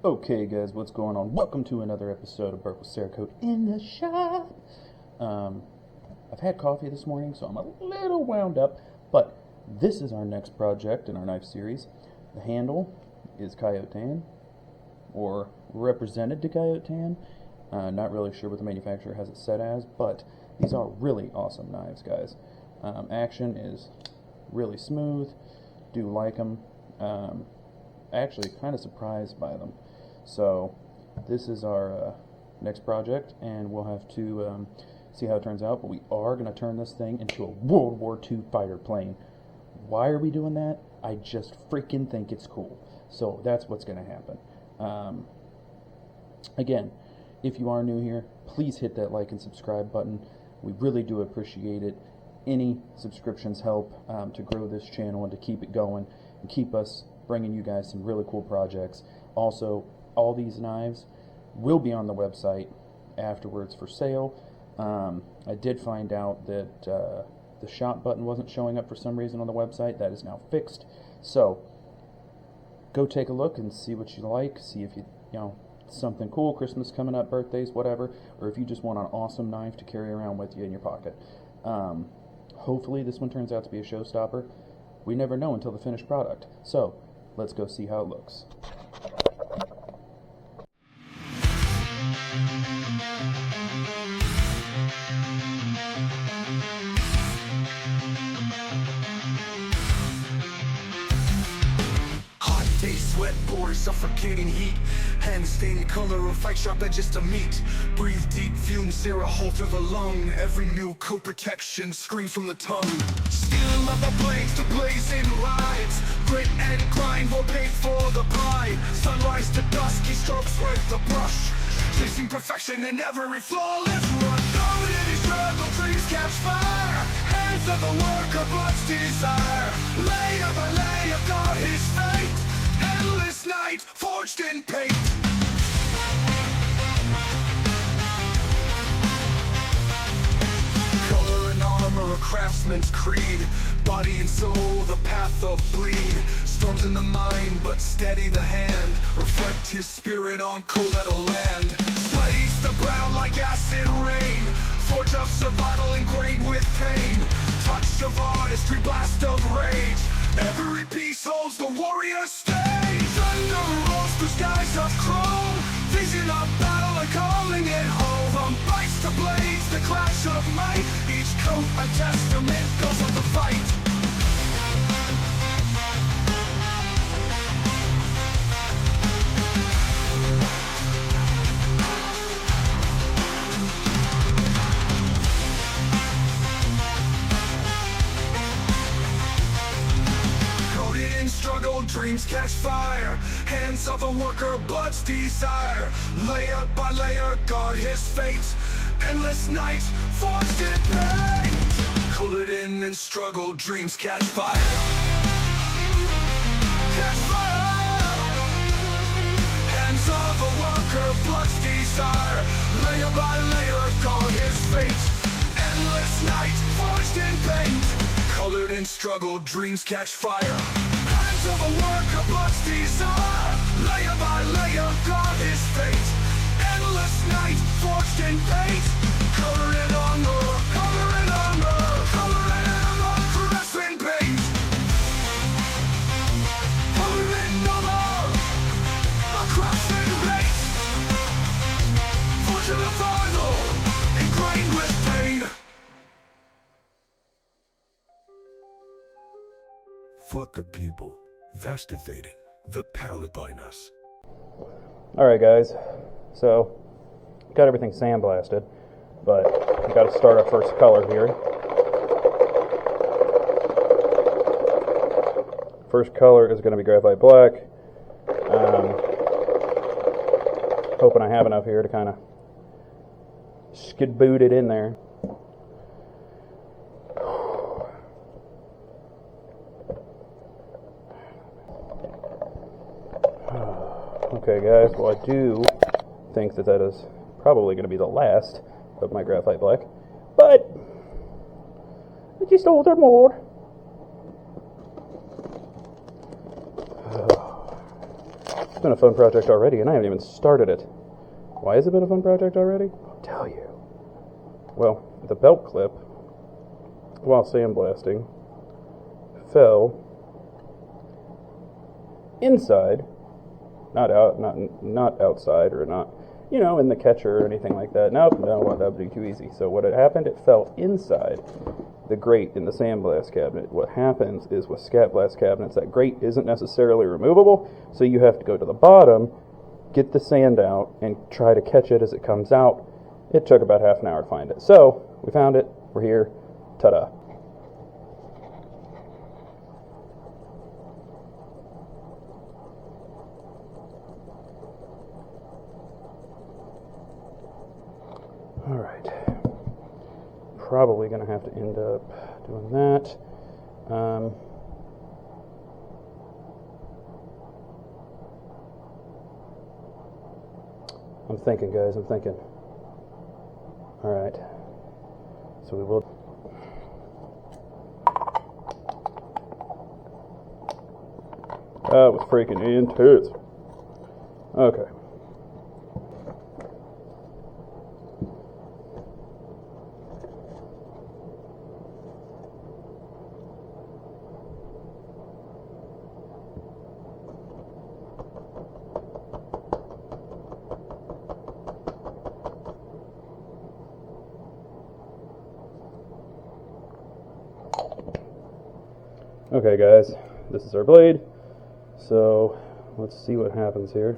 Okay guys, what's going on? Welcome to another episode of Burke with Cerakote in the shop. I've had coffee this morning, so I'm a little wound up, but this is our next project in our knife series. The handle is Coyote, or represented to Coyote. Not really sure what the manufacturer has it set as, but these are really awesome knives, guys. Action is really smooth. Do like them. Actually kind of surprised by them. So this is our next project, and we'll have to see how it turns out, but we are going to turn this thing into a World War II fighter plane. Why are we doing that? I just freaking think it's cool. So that's what's going to happen. Again, if you are new here, please hit that like and subscribe button. We really do appreciate it. Any subscriptions help to grow this channel and to keep it going and keep us bringing you guys some really cool projects. Also, all these knives will be on the website afterwards for sale. I did find out that the shop button wasn't showing up for some reason on the website. That is now fixed. So go take a look and see what you like. See if you know something cool, Christmas coming up, birthdays, whatever, or if you just want an awesome knife to carry around with you in your pocket. Hopefully this one turns out to be a showstopper. We never know until the finished product. So let's go see how it looks. Hot day, sweat, bored, suffocating heat. Hand stained color of fight sharp edges to meet. Breathe deep, fume Cerakote the lung. Every new coat protection screams from the tongue. Steel leather blades to blazing lights. Grit and grind will pay for the pride. Sunrise to dusk, he strokes with the brush. Chasing perfection in every flawless run. Loaded his struggle, trees catch fire. Hands of the worker, blood's desire. Layer by layer, guard his fate. Endless night, forged in paint. Color and armor, a craftsman's creed. Body and soul, the path of bleed. Storms in the mind, but steady the hand. Reflect his spirit on cold metal land. Slays the brow like acid rain. Forge of survival ingrained with pain. Touch of artistry, blast of rage. Every piece holds the warrior's stage. Thunder rolls through skies of chrome. Vision of battle and calling it home. From bites to blades, the clash of might. Each coat a testament goes of the fight. Struggle, dreams catch fire. Hands of a worker, blood's desire. Layer by layer, guard his fate. Endless nights, forged in pain. Colored in struggle, dreams catch fire. Catch fire. Hands of a worker, blood's desire. Layer by layer, guard his fate. Endless night, forged in pain. Colored in struggle, dreams catch fire. Of a worker, blood's desire. Layer by layer, guard his fate. Endless night, forged in paint. Color in armor, color in armor, color in armor, caress in paint. Color in armor, a craft in paint. Fortune of final, ingrained with pain. Fuck the people. Vastivating the palette by us. Alright guys, so got everything sandblasted, but we got to start our first color here. First color is going to be graphite black. Hoping I have enough here to kind of skid-boot it in there. Okay guys, well I do think that is probably going to be the last of my graphite black, but I just ordered more. been a fun project already, and I haven't even started it. Why has it been a fun project already? I'll tell you. Well, the belt clip, while sandblasting, fell inside, not outside, or not, in the catcher or anything like that. No, that would be too easy. So what had happened, it fell inside the grate in the sandblast cabinet. What happens is with scat blast cabinets, that grate isn't necessarily removable, so you have to go to the bottom, get the sand out, and try to catch it as it comes out. It took about half an hour to find it. So, we found it, we're here, ta-da. Alright, probably going to have to end up doing that. I'm thinking, guys, I'm thinking. Alright, so we will... That was freaking intense. Okay. Okay, guys, this is our blade, so let's see what happens here.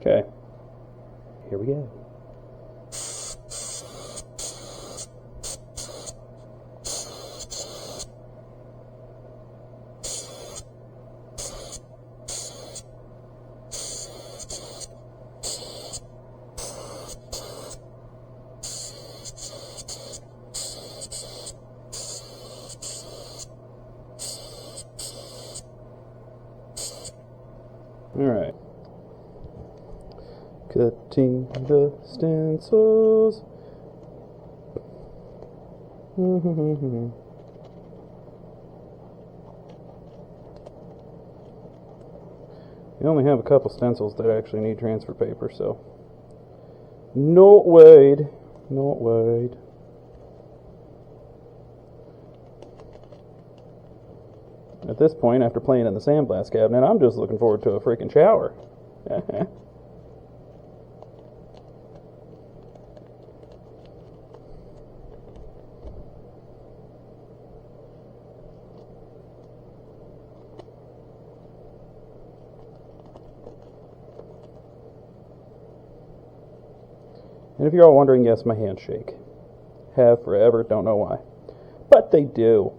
Okay, here we go. All right. Cutting the stencils. We only have a couple stencils that actually need transfer paper, so not wide. At this point, after playing in the sandblast cabinet, I'm just looking forward to a freaking shower. And if you're all wondering, yes, my hands shake. Have forever, don't know why. But they do.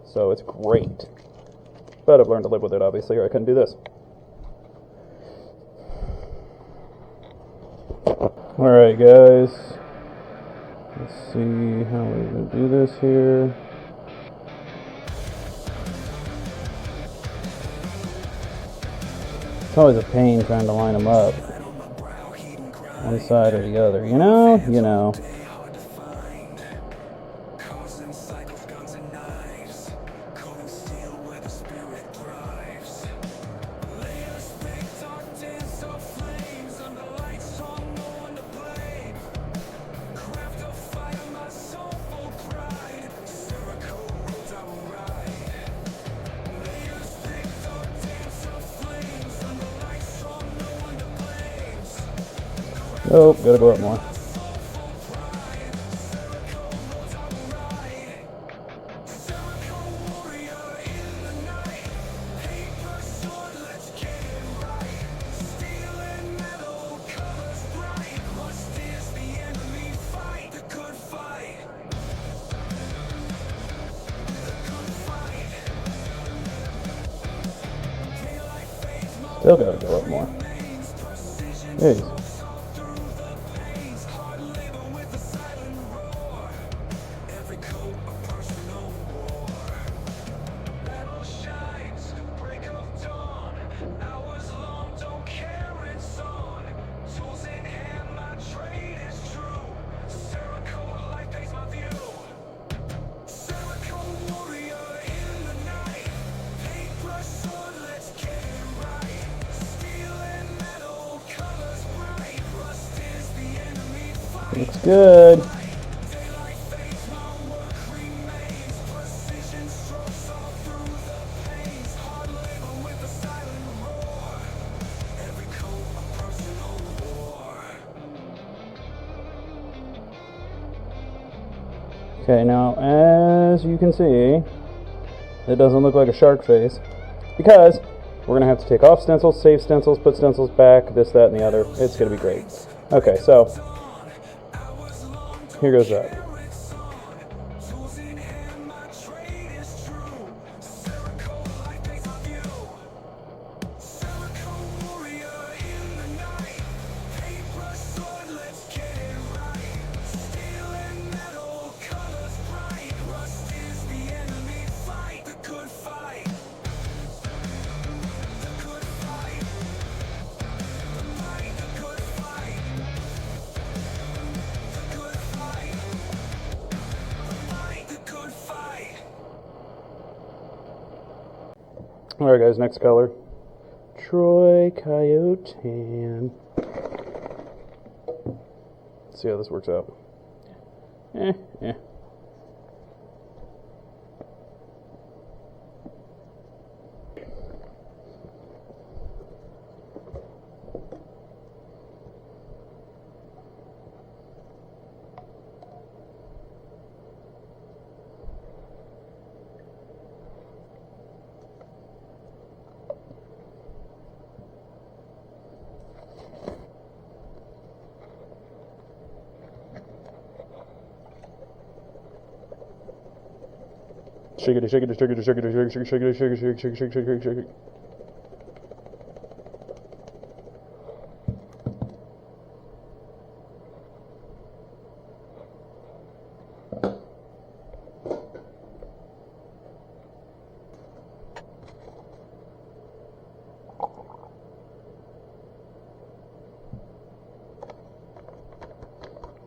So it's great. But I've learned to live with it, obviously, or I couldn't do this. Alright, guys. Let's see how we're going to do this here. It's always a pain trying to line them up. One side or the other, you know? Oh, gotta go up more. Still gotta go up more. Jeez. Looks good. Okay, now as you can see, it doesn't look like a shark face because we're going to have to take off stencils, save stencils, put stencils back, this, that, and the other. It's going to be great. Okay, so here goes that. Alright guys, next color. Troy Coyote. Let's see how this works out. Shake it, shake it, shake it, shake it, shake it, shake it, shake it, shake it, shake it, shake it, shake it, shake it.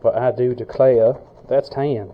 But I do declare that's tan.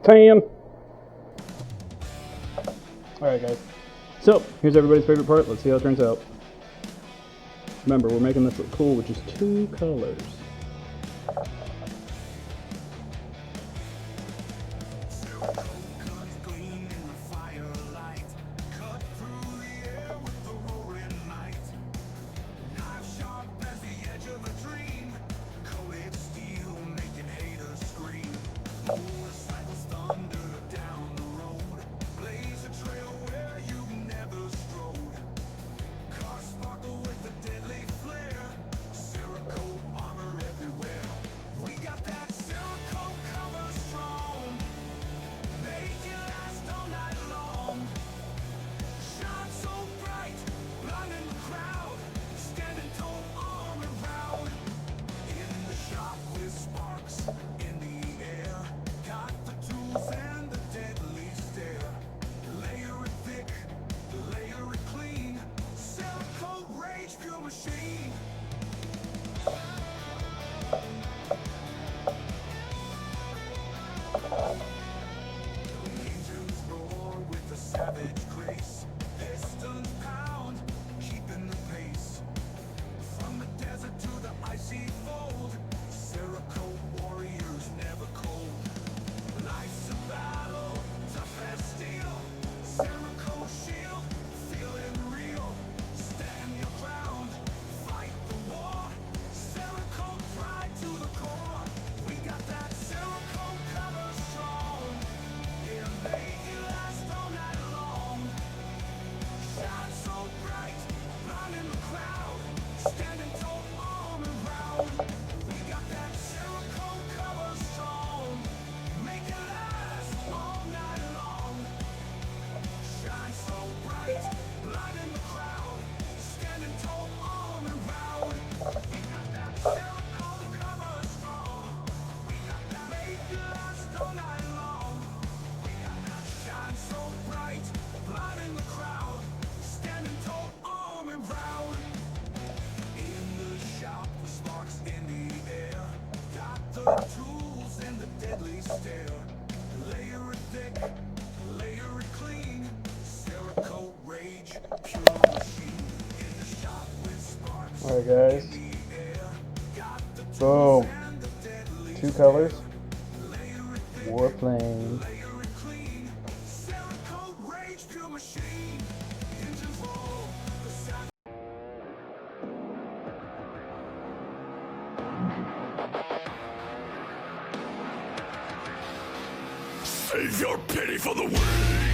Tan. Alright guys, so here's everybody's favorite part. Let's see how it turns out. Remember, we're making this look cool with just 2 colors. Alright, guys. Boom. 2 colors. Warplane. Cerakote rage, pure machine. Engines roll. Save your pity for the weak.